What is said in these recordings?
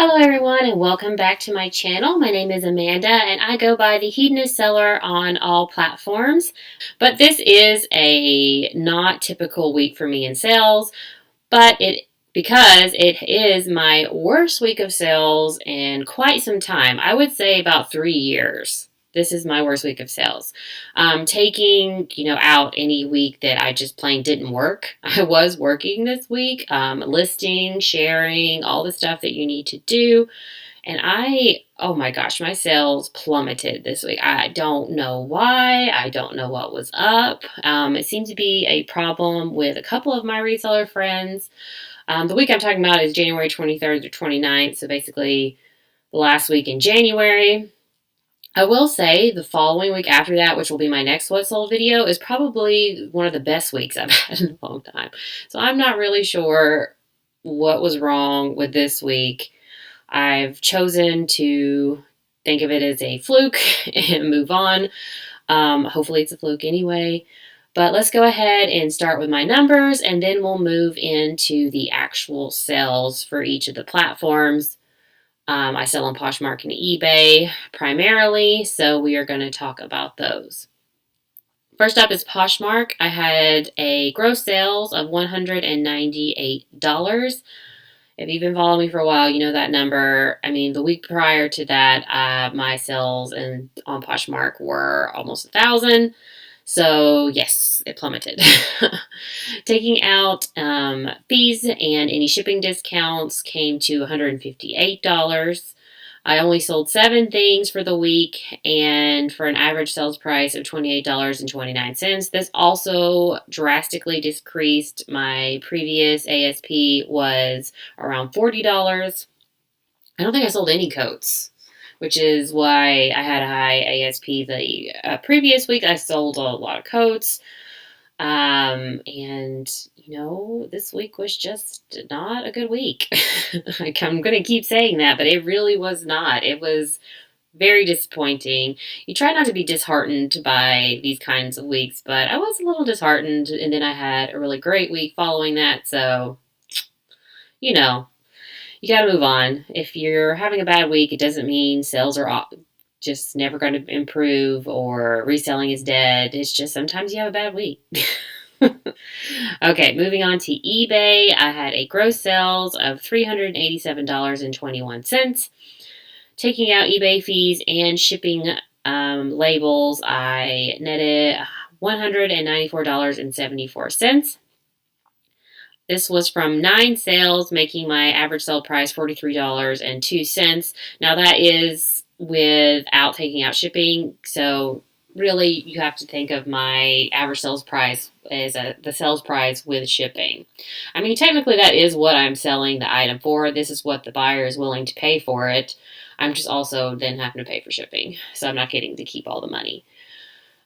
Hello everyone and welcome back to my channel. My name is Amanda and I go by the HedonistSeller on all platforms. But this is a not typical week for me in sales, because it is my worst week of sales in quite some time. I would say about 3 years. This is my worst week of sales. Taking, out any week that I just plain didn't work. I was working this week, listing, sharing, all the stuff that you need to do. And oh my gosh, my sales plummeted this week. I don't know why. I don't know what was up. It seemed to be a problem with a couple of my reseller friends. The week I'm talking about is January 23rd to 29th. So basically the last week in January. I will say the following week after that, which will be my next What Sold video, is probably one of the best weeks I've had in a long time. So I'm not really sure what was wrong with this week. I've chosen to think of it as a fluke and move on. Hopefully it's a fluke anyway. But let's go ahead and start with my numbers, and then we'll move into the actual sales for each of the platforms. I sell on Poshmark and eBay primarily, so we are going to talk about those. First up is Poshmark. I had a gross sales of $198. If you've been following me for a while, you know that number. I mean, the week prior to that, my sales on Poshmark were almost 1,000. So yes, it plummeted. Taking out fees and any shipping discounts came to $158. I only sold 7 things for the week and for an average sales price of $28.29. This also drastically decreased. My previous ASP was around $40. I don't think I sold any coats, which is why I had a high ASP the previous week. I sold a lot of coats. And, this week was just not a good week. I'm going to keep saying that, but it really was not. It was very disappointing. You try not to be disheartened by these kinds of weeks, but I was a little disheartened, and then I had a really great week following that, so, you got to move on. If you're having a bad week, it doesn't mean sales are just never going to improve or reselling is dead. It's just sometimes you have a bad week. Okay, moving on to eBay. I had a gross sales of $387.21. Taking out eBay fees and shipping labels, I netted $194.74. This was from 9 sales, making my average sale price $43.02. Now that is without taking out shipping, so really you have to think of my average sales price as the sales price with shipping. I mean, technically that is what I'm selling the item for. This is what the buyer is willing to pay for it. I'm just also then having to pay for shipping, so I'm not getting to keep all the money.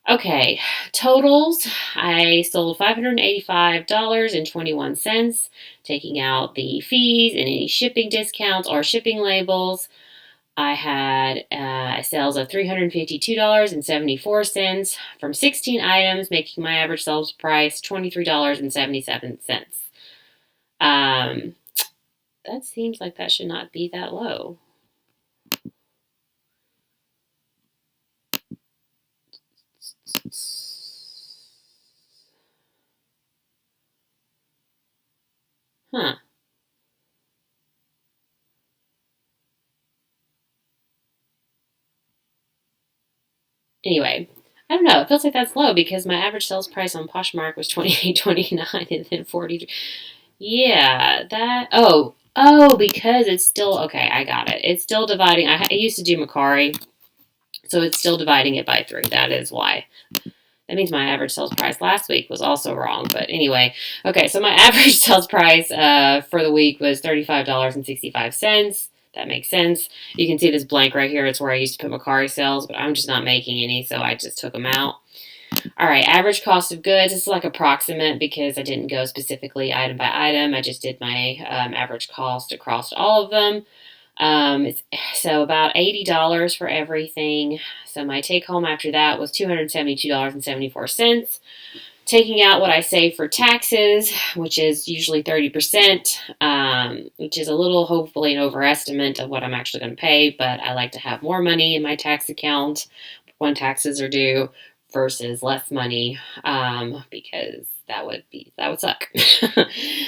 Okay, totals. I sold $585.21, taking out the fees and any shipping discounts or shipping labels. I had sales of $352.74 from 16 items, making my average sales price $23.77. That seems like that should not be that low. Huh. Anyway, I don't know. It feels like that's low because my average sales price on Poshmark was $28.29 and then $40. Yeah, that. Because it's still okay. I got it. It's still dividing. I used to do Macari, so it's still dividing it by 3. That is why. That means my average sales price last week was also wrong. But anyway, okay, so my average sales price for the week was $35.65. That makes sense. You can see this blank right here. It's where I used to put Macari sales, but I'm just not making any, so I just took them out. All right, average cost of goods. This is like approximate because I didn't go specifically item by item. I just did my average cost across all of them. So about $80 for everything. So my take home after that was $272.74. Taking out what I save for taxes, which is usually 30%, which is a little, hopefully, an overestimate of what I'm actually going to pay, but I like to have more money in my tax account when taxes are due versus less money, because that would suck.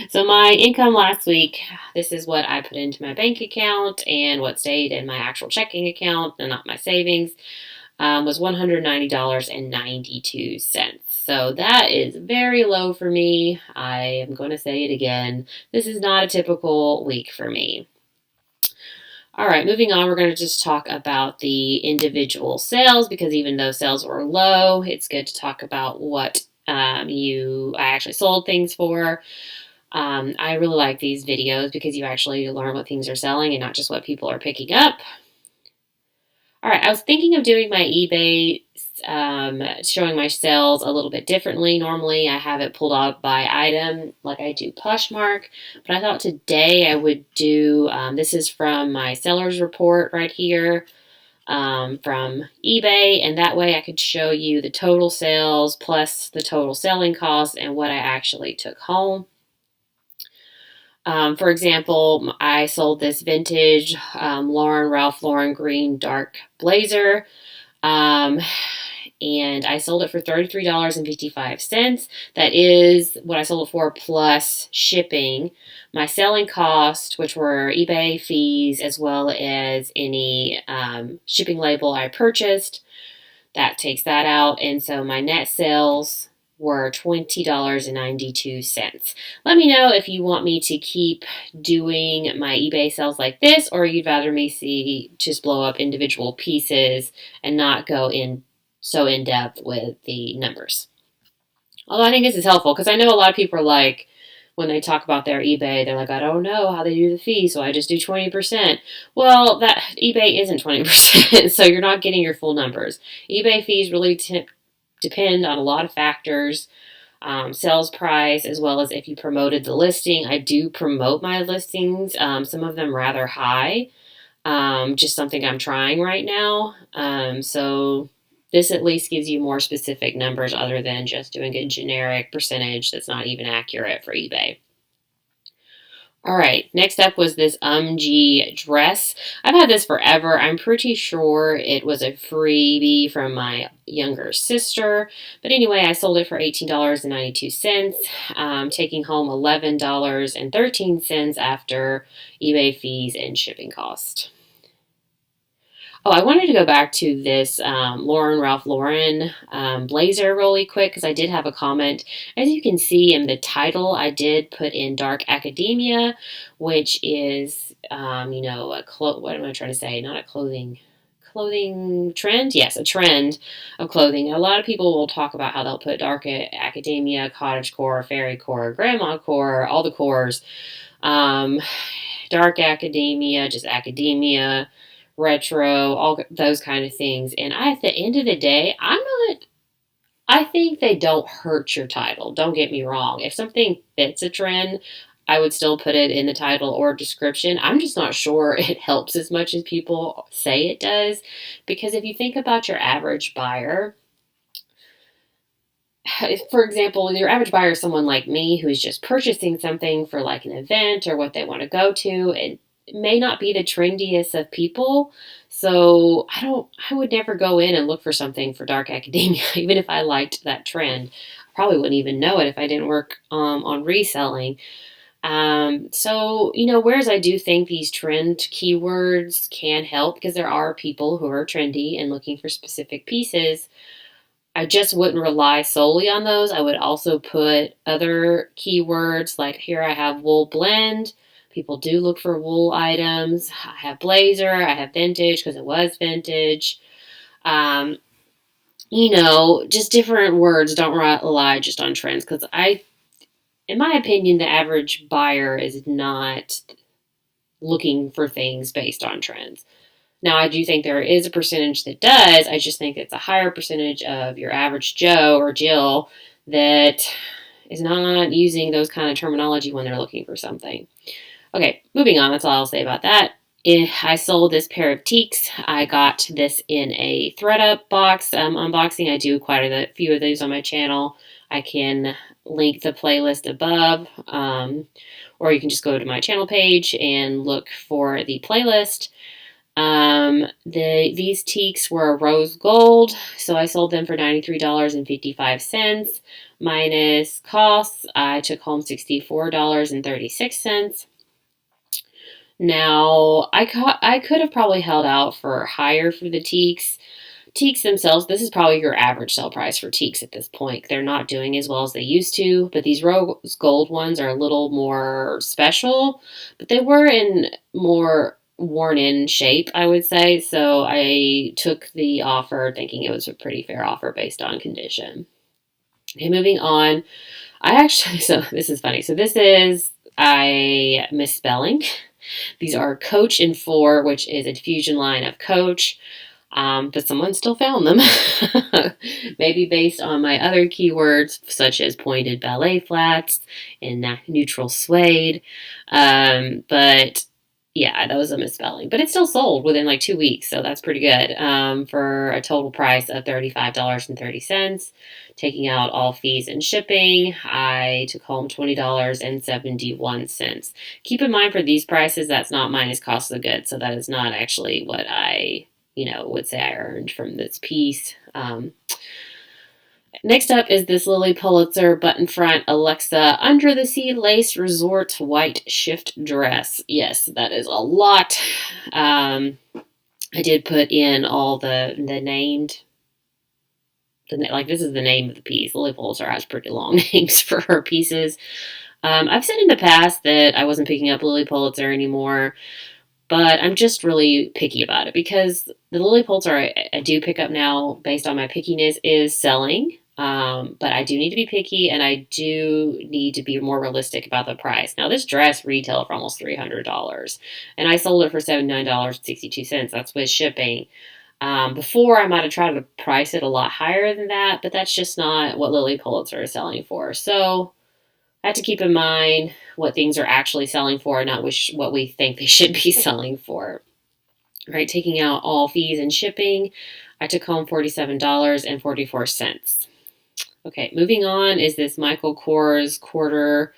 So my income last week, this is what I put into my bank account and what stayed in my actual checking account and not my savings, was $190.92. So that is very low for me. I am going to say it again. This is not a typical week for me. All right, moving on, we're going to just talk about the individual sales, because even though sales were low, it's good to talk about what I actually sold things for. I really like these videos because you actually learn what things are selling and not just what people are picking up. All right, I was thinking of doing my eBay, showing my sales a little bit differently. Normally, I have it pulled out by item like I do Poshmark, but I thought today I would do, this is from my seller's report right here, from eBay, and that way I could show you the total sales plus the total selling costs and what I actually took home. For example, I sold this vintage Ralph Lauren green dark blazer, and I sold it for $33.55. That is what I sold it for plus shipping. My selling cost, which were eBay fees as well as any shipping label I purchased, that takes that out, and so my net sales were $20.92. Let me know if you want me to keep doing my eBay sales like this, or you'd rather me just blow up individual pieces and not go so in depth with the numbers. Although I think this is helpful because I know a lot of people are like, when they talk about their eBay, they're like, I don't know how they do the fee, so I just do 20%. Well, that eBay isn't 20%, so you're not getting your full numbers. eBay fees really depend on a lot of factors, sales price, as well as if you promoted the listing. I do promote my listings, some of them rather high, just something I'm trying right now. So this at least gives you more specific numbers other than just doing a generic percentage that's not even accurate for eBay. All right, next up was this UMG dress. I've had this forever. I'm pretty sure it was a freebie from my younger sister. But anyway, I sold it for $18.92, taking home $11.13 after eBay fees and shipping cost. Oh, I wanted to go back to this Ralph Lauren blazer really quick because I did have a comment. As you can see in the title, I did put in dark academia, which is, what am I trying to say? Not a clothing trend? Yes, a trend of clothing. A lot of people will talk about how they'll put dark academia, cottagecore, fairycore, grandma core, all the cores. Dark academia, just academia, retro, all those kind of things. And at the end of the day, I think they don't hurt your title. Don't get me wrong. If something fits a trend, I would still put it in the title or description. I'm just not sure it helps as much as people say it does. Because if you think about your average buyer, for example, your average buyer is someone like me who's just purchasing something for like an event or what they want to go to. It may not be the trendiest of people. So I would never go in and look for something for dark academia, even if I liked that trend. I probably wouldn't even know it if I didn't work on reselling. Whereas I do think these trend keywords can help because there are people who are trendy and looking for specific pieces, I just wouldn't rely solely on those. I would also put other keywords like here I have wool blend. People do look for wool items. I have blazer. I have vintage because it was vintage. Just different words. Don't rely just on trends because in my opinion, the average buyer is not looking for things based on trends. Now, I do think there is a percentage that does. I just think it's a higher percentage of your average Joe or Jill that is not using those kind of terminology when they're looking for something. Okay, moving on. That's all I'll say about that. I sold this pair of teaks. I got this in a thread-up box unboxing. I do quite a few of these on my channel. I can link the playlist above, or you can just go to my channel page and look for the playlist. These teaks were rose gold, so I sold them for $93.55 minus costs. I took home $64.36. Now, I could have probably held out for higher for the teaks. Teaks themselves, this is probably your average sell price for teaks at this point. They're not doing as well as they used to, but these rose gold ones are a little more special, but they were in more worn in shape, I would say. So I took the offer thinking it was a pretty fair offer based on condition. Okay, moving on. So this is funny. I misspelling. These are Coach and Four, which is a diffusion line of Coach. But someone still found them. Maybe based on my other keywords, such as pointed ballet flats and neutral suede. But yeah, that was a misspelling. But it still sold within like 2 weeks, so that's pretty good. For a total price of $35.30. Taking out all fees and shipping, I took home $20.71. Keep in mind for these prices, that's not minus cost of the goods, so that is not actually what I would say I earned from this piece. Next up is this Lily Pulitzer button front Alexa Under the Sea Lace Resort White Shift Dress. Yes, that is a lot. I did put in all the named. This is the name of the piece. Lily Pulitzer has pretty long names for her pieces. I've said in the past that I wasn't picking up Lily Pulitzer anymore. But I'm just really picky about it because the Lily Pulitzer I do pick up now based on my pickiness is selling. But I do need to be picky and I do need to be more realistic about the price. Now, this dress retailed for almost $300 and I sold it for $79.62. That's with shipping. Before, I might have tried to price it a lot higher than that, but that's just not what Lily Pulitzer is selling for. So I have to keep in mind what things are actually selling for, not what we think they should be selling for. Right, taking out all fees and shipping, I took home $47.44. Okay, moving on is this Michael Kors quarter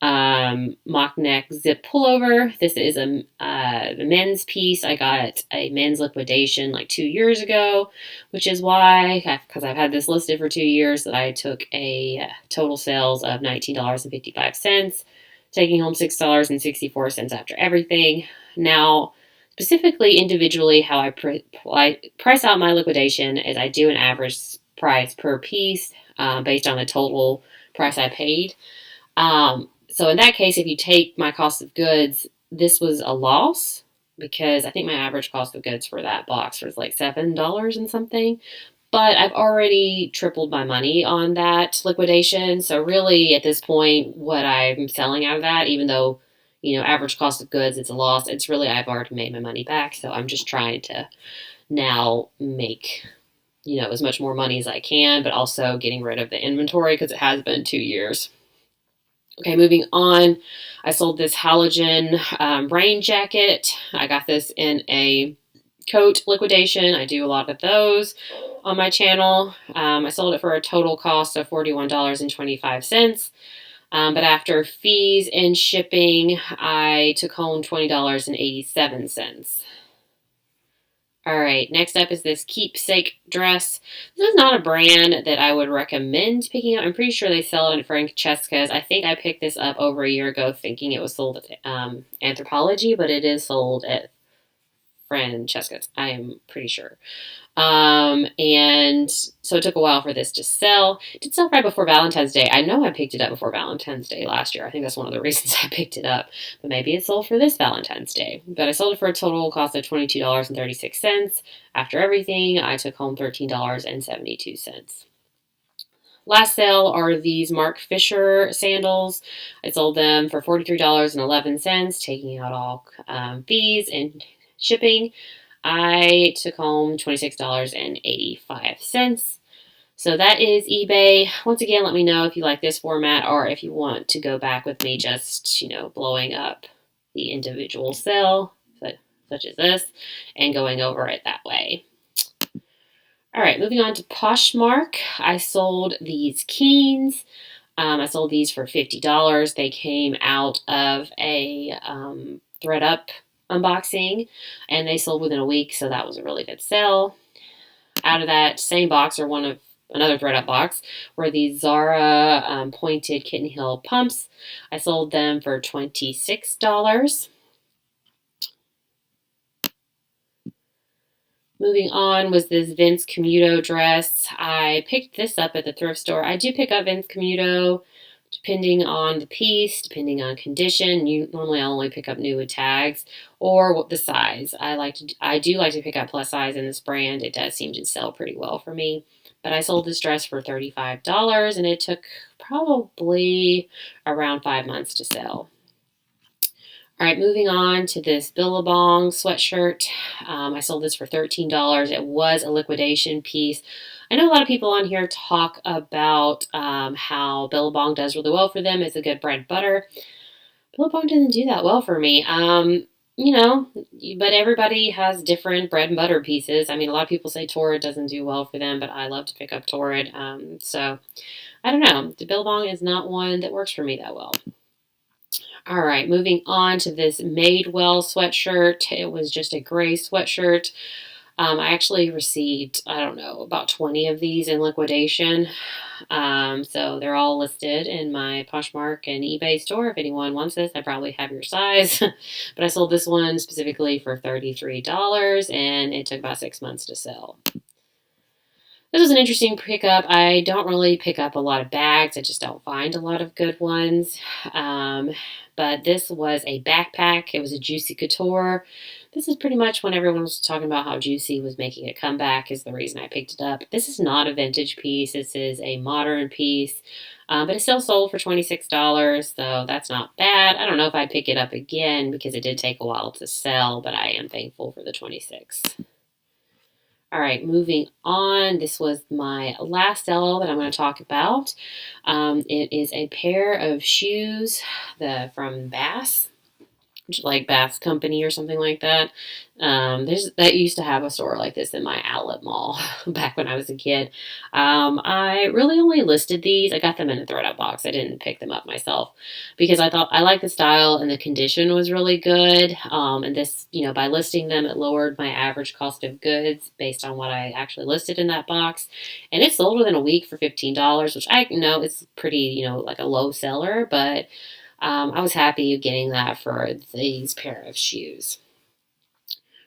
mock neck zip pullover. This is a men's piece. I got a men's liquidation like 2 years ago, which is why, because I've had this listed for 2 years, that I took a total sales of $19.55, taking home $6.64 after everything. Now, specifically, individually, how I price out my liquidation is I do an average price per piece based on the total price I paid. So in that case, if you take my cost of goods, this was a loss because I think my average cost of goods for that box was like $7 and something. But I've already tripled my money on that liquidation. So really at this point, what I'm selling out of that, even though, average cost of goods, it's a loss, it's really, I've already made my money back. So I'm just trying to now make, as much more money as I can, but also getting rid of the inventory because it has been 2 years. Okay, moving on, I sold this halogen rain jacket. I got this in a coat liquidation. I do a lot of those on my channel. I sold it for a total cost of $41.25. But after fees and shipping, I took home $20.87. All right, next up is this keepsake dress. This is not a brand that I would recommend picking up. I'm pretty sure they sell it in Francesca's. I think I picked this up over a year ago thinking it was sold at Anthropologie, but it is sold at Francesca's. I am pretty sure. And so it took a while for this to sell. It did sell right before Valentine's Day. I know I picked it up before Valentine's Day last year. I think that's one of the reasons I picked it up. But maybe it sold for this Valentine's Day. But I sold it for a total cost of $22.36. After everything, I took home $13.72. Last sale are these Mark Fisher sandals. I sold them for $43.11, taking out all fees and shipping. I took home $26.85. So that is eBay. Once again, let me know if you like this format or if you want to go back with me just, blowing up the individual sale, such as this, and going over it that way. All right, moving on to Poshmark. I sold these Keens. I sold these for $50. They came out of a thread-up unboxing, and they sold within a week, so that was a really good sale. Out of that same box, or another thread-up box, were these Zara pointed kitten heel pumps. I sold them for $26. Moving on was this Vince Camuto dress. I picked this up at the thrift store. I do pick up Vince Camuto depending on the piece, depending on condition. Normally I'll only pick up new with tags or the size. I do like to pick up plus size in this brand. It does seem to sell pretty well for me. But I sold this dress for $35 and it took probably around 5 months to sell. All right, moving on to this Billabong sweatshirt. I sold this for $13. It was a liquidation piece. I know a lot of people on here talk about how Billabong does really well for them. It's a good bread and butter. Billabong doesn't do that well for me. But everybody has different bread and butter pieces. I mean, a lot of people say Torrid doesn't do well for them, but I love to pick up Torrid. So I don't know. The Billabong is not one that works for me that well. All right, moving on to this Madewell sweatshirt. It was just a gray sweatshirt. I actually received, I don't know, about 20 of these in liquidation. So they're all listed in my Poshmark and eBay store. If anyone wants this, I probably have your size. But I sold this one specifically for $33, and it took about 6 months to sell. This was an interesting pickup. I don't really pick up a lot of bags. I just don't find a lot of good ones. But this was a backpack. It was a Juicy Couture. This is pretty much when everyone was talking about how Juicy was making a comeback is the reason I picked it up. This is not a vintage piece. This is a modern piece. But it still sold for $26, so that's not bad. I don't know if I'd pick it up again because it did take a while to sell, but I am thankful for the $26. All right, moving on. This was my last sale that I'm going to talk about. It is a pair of shoes from Bass, like Bass Company or something like that. That used to have a store like this in my outlet mall back when I was a kid. I really only listed these. I got them in a thread-up box. I didn't pick them up myself because I thought I liked the style and the condition was really good. And this, by listing them, it lowered my average cost of goods based on what I actually listed in that box. And it sold within a week for $15, which I know is pretty, like a low seller, but I was happy getting that for these pair of shoes.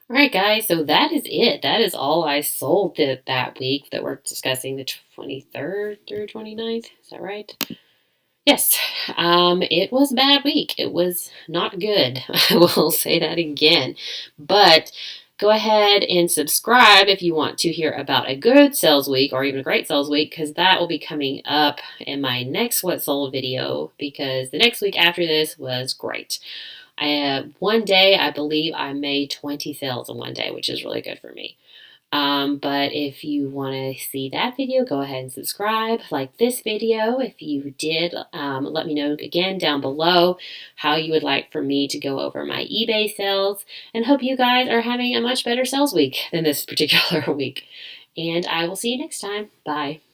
All right, guys, so that is it. That is all I sold that week that we're discussing, the 23rd through 29th. Is that right? Yes, it was a bad week. It was not good. I will say that again. But go ahead and subscribe if you want to hear about a good sales week or even a great sales week, because that will be coming up in my next What Sold video, because the next week after this was great. One day, I believe I made 20 sales in one day, which is really good for me. But if you want to see that video, go ahead and subscribe. Like this video. If you did, let me know again down below how you would like for me to go over my eBay sales. And hope you guys are having a much better sales week than this particular week. And I will see you next time. Bye.